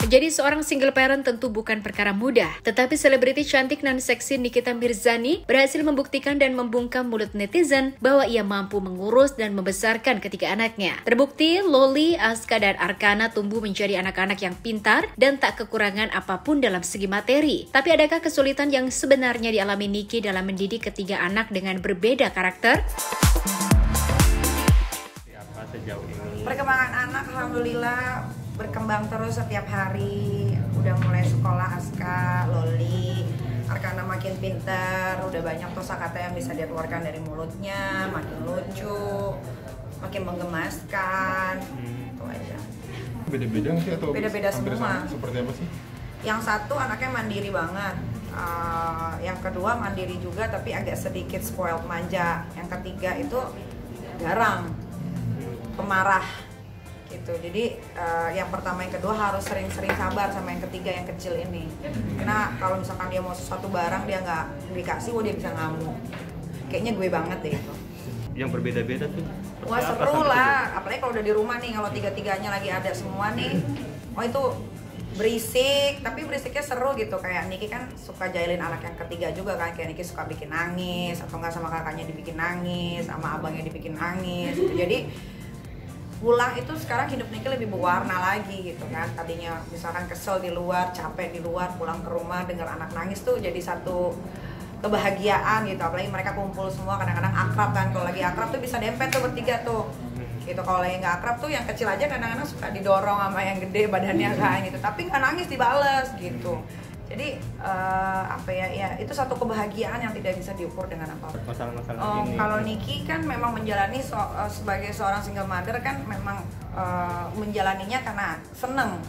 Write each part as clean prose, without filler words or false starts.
Jadi seorang single parent tentu bukan perkara mudah. Tetapi selebriti cantik dan seksi Nikita Mirzani berhasil membuktikan dan membungkam mulut netizen bahwa ia mampu mengurus dan membesarkan ketiga anaknya. Terbukti, Loli, Aska, dan Arkana tumbuh menjadi anak-anak yang pintar dan tak kekurangan apapun dalam segi materi. Tapi adakah kesulitan yang sebenarnya dialami Niki dalam mendidik ketiga anak dengan berbeda karakter? Apa sejauh ini? Perkembangan anak alhamdulillah berkembang terus setiap hari. Udah mulai sekolah Aska, Loli, Arkana makin pintar, udah banyak kosakata yang bisa dia keluarkan dari mulutnya, makin lucu, makin menggemaskan. Itu aja. Beda-beda sih atau beda-beda semua? sama? Seperti apa sih? Yang satu anaknya mandiri banget. Yang kedua mandiri juga tapi agak sedikit spoiled manja. Yang ketiga itu garang, pemarah gitu. Jadi yang pertama yang kedua harus sering-sering sabar sama yang ketiga yang kecil ini. Karena kalau misalkan dia mau sesuatu barang dia nggak dikasih, dia bisa ngamuk. Kayaknya gue banget deh itu. Yang berbeda-beda tuh. Wah seru lah, apalagi kalau udah di rumah nih, kalau tiga-tiganya lagi ada semua nih. Oh itu berisik, tapi berisiknya seru gitu. Kayak Niki kan suka jahilin anak yang ketiga juga kan. Kayak Niki suka bikin nangis, atau nggak sama kakaknya dibikin nangis, sama abangnya dibikin nangis gitu. Jadi pulang itu sekarang hidup Niki lebih berwarna lagi gitu kan. Tadinya misalkan kesel di luar, capek di luar, pulang ke rumah dengar anak nangis tuh jadi satu kebahagiaan gitu. Apalagi mereka kumpul semua, kadang-kadang akrab kan. Kalau lagi akrab tuh bisa dempet tuh bertiga tuh gitu. Kalau lagi nggak akrab tuh yang kecil aja kadang-kadang suka didorong sama yang gede badannya kan gitu, tapi nggak nangis dibales gitu. Jadi apa ya itu satu kebahagiaan yang tidak bisa diukur dengan apa-apa. Masalah-masalah ini. Kalau Niki kan memang menjalani sebagai seorang single mother kan memang menjalaninya karena seneng.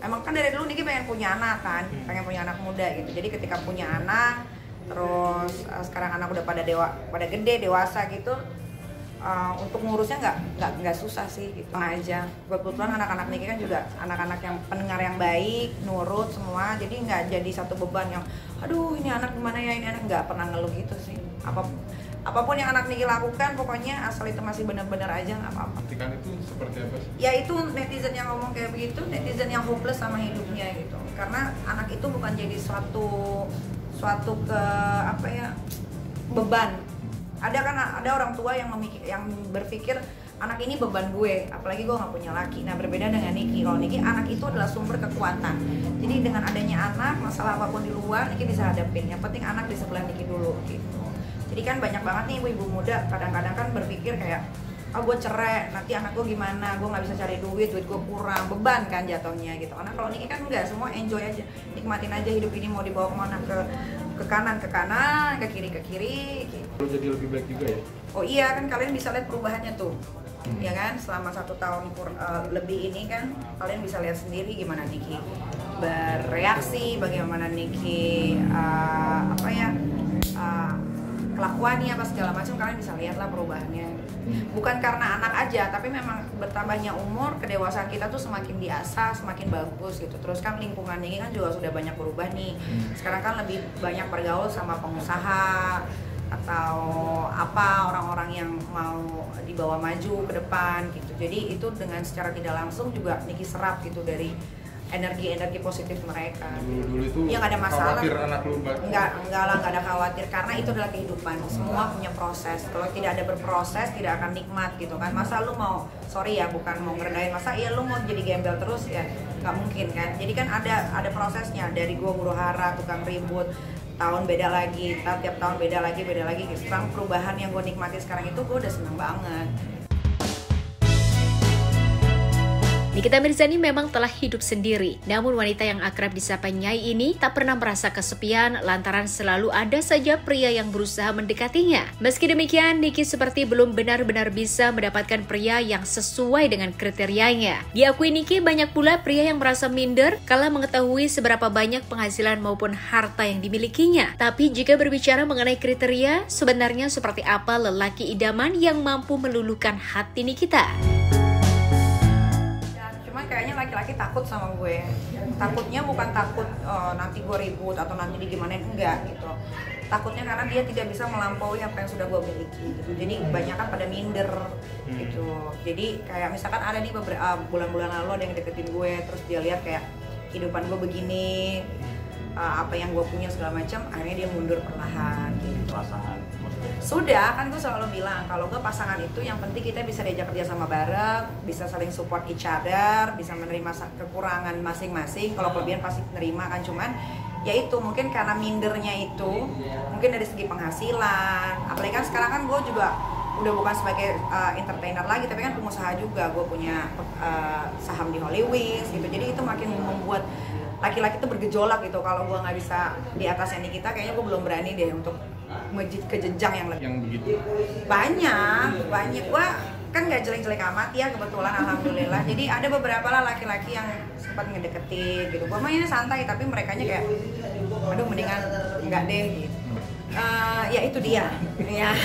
Emang kan dari dulu Niki pengen punya anak kan, pengen punya anak muda gitu. Jadi ketika punya anak, terus sekarang anak udah pada gede dewasa gitu. Untuk ngurusnya nggak susah sih gitu aja. Kebetulan anak-anak Niki kan juga anak-anak yang pendengar yang baik, nurut semua, jadi nggak jadi satu beban yang aduh ini anak gimana ya, ini anak, nggak pernah ngeluh gitu sih. Apapun yang anak Niki lakukan pokoknya asal itu masih benar-benar aja nggak apa-apa. Artikan itu seperti apa sih? Ya itu netizen yang ngomong kayak begitu, netizen yang hopeless sama hidupnya gitu. Karena anak itu bukan jadi suatu beban. Ada orang tua yang berpikir anak ini beban gue, apalagi gue nggak punya laki. Nah berbeda dengan Niki. Kalau Niki anak itu adalah sumber kekuatan. Jadi dengan adanya anak, masalah apapun di luar Niki bisa hadapin. Yang penting anak di sebelah Niki dulu gitu. Jadi kan banyak banget nih ibu-ibu muda kadang-kadang kan berpikir kayak gue cerai, nanti anak gue gimana, gue nggak bisa cari duit gue kurang, beban kan jatuhnya gitu. Karena kalau Niki kan enggak, semua enjoy aja, nikmatin aja hidup ini, mau dibawa kemana, ke kanan, ke kiri gitu. Jadi lebih baik juga ya? Oh iya kan kalian bisa lihat perubahannya tuh, ya kan selama 1 tahun lebih ini kan kalian bisa lihat sendiri gimana Niki bereaksi, bagaimana Niki kelakuannya apa segala macam, kalian bisa lihat lah perubahannya. Bukan karena anak aja, tapi memang bertambahnya umur, kedewasaan kita tuh semakin diasah, semakin bagus gitu. Terus kan lingkungan ini kan juga sudah banyak berubah nih. Sekarang kan lebih banyak bergaul sama pengusaha atau orang-orang yang mau dibawa maju ke depan gitu. Jadi itu dengan secara tidak langsung juga Niki serap gitu dari energi positif mereka. Dulu itu ya nggak ada masalah. Khawatir anak lu nggak ada khawatir, karena itu adalah kehidupan. Semua punya proses. Kalau tidak ada berproses tidak akan nikmat gitu kan. Masa lu mau, sorry ya bukan mau ngerendahin, masa iya lu mau jadi gembel terus ya nggak mungkin kan. Jadi kan ada prosesnya, dari gua huru hara tukang ribut, tahun beda lagi, tiap tahun beda lagi. Sekarang perubahan yang gua nikmati sekarang itu gua udah seneng banget. Nikita Mirzani memang telah hidup sendiri, namun wanita yang akrab disapa Nyai ini tak pernah merasa kesepian lantaran selalu ada saja pria yang berusaha mendekatinya. Meski demikian, Niki seperti belum benar-benar bisa mendapatkan pria yang sesuai dengan kriterianya. Diakui Niki, banyak pula pria yang merasa minder kala mengetahui seberapa banyak penghasilan maupun harta yang dimilikinya. Tapi jika berbicara mengenai kriteria, sebenarnya seperti apa lelaki idaman yang mampu meluluhkan hati Nikita? Kayaknya laki-laki takut sama gue. Takutnya bukan takut nanti gue ribut atau nanti digimanain, enggak gitu. Takutnya karena dia tidak bisa melampaui apa yang sudah gue miliki gitu. Jadi kebanyakan pada minder gitu. Jadi kayak misalkan ada nih beberapa bulan-bulan lalu ada yang deketin gue, terus dia lihat kayak kehidupan gue begini, apa yang gue punya segala macam, akhirnya dia mundur perlahan gitu. Perasaan. Sudah, kan gue selalu bilang kalau gue pasangan itu yang penting kita bisa diajak kerja sama bareng, bisa saling support each other, bisa menerima kekurangan masing-masing. Kalau kelebihan pasti nerima kan, cuman ya itu mungkin karena mindernya itu mungkin dari segi penghasilan. Apalagi kan sekarang kan gue juga udah bukan sebagai entertainer lagi, tapi kan pengusaha juga. Gue punya saham di Hollywood gitu, jadi itu makin membuat laki-laki itu bergejolak gitu. Kalau gue nggak bisa di atasnya Nikita, kayaknya gue belum berani deh untuk ke jenjang yang lebih. Yang begitu. Banyak. Gue kan nggak jelek-jelek amat ya kebetulan, alhamdulillah. Jadi ada beberapa lah laki-laki yang sempat ngedeketin gitu. Gue mainnya santai, tapi merekanya kayak, aduh mendingan nggak deh gitu. Ya itu dia, ya.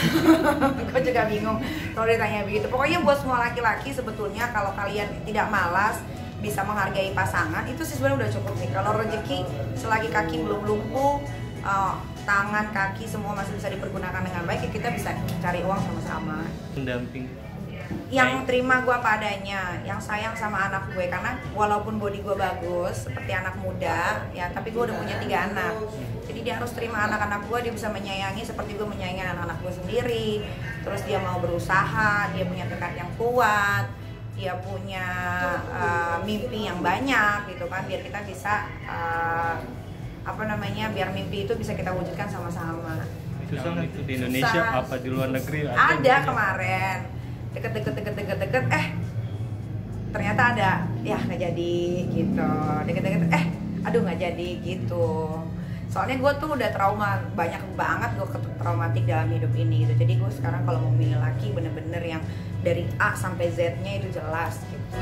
Gue juga bingung kalau ditanya begitu. Pokoknya buat semua laki-laki sebetulnya kalau kalian tidak malas, bisa menghargai pasangan, itu sih sebenarnya udah cukup nih. Kalau rezeki selagi kaki belum lumpuh, tangan, kaki semua masih bisa dipergunakan dengan baik, ya kita bisa cari uang sama-sama. Pendamping. Yang terima gue apa adanya, yang sayang sama anak gue, karena walaupun body gue bagus seperti anak muda ya, tapi gue udah punya 3 anak. Jadi dia harus terima anak-anak gue, dia bisa menyayangi seperti gue menyayangi anak-anak gue sendiri. Terus dia mau berusaha, dia punya tekad yang kuat, dia punya mimpi yang banyak gitu kan, biar kita bisa biar mimpi itu bisa kita wujudkan sama-sama. Susah nggak itu di Indonesia? Susah. Apa di luar negeri? Ada kemarin deket, ternyata ada, ya nggak jadi gitu. Deket aduh nggak jadi gitu. Soalnya gue tuh udah trauma, banyak banget gue traumatik dalam hidup ini gitu. Jadi gue sekarang kalau mau milih laki bener-bener yang dari A sampai Z-nya itu jelas gitu.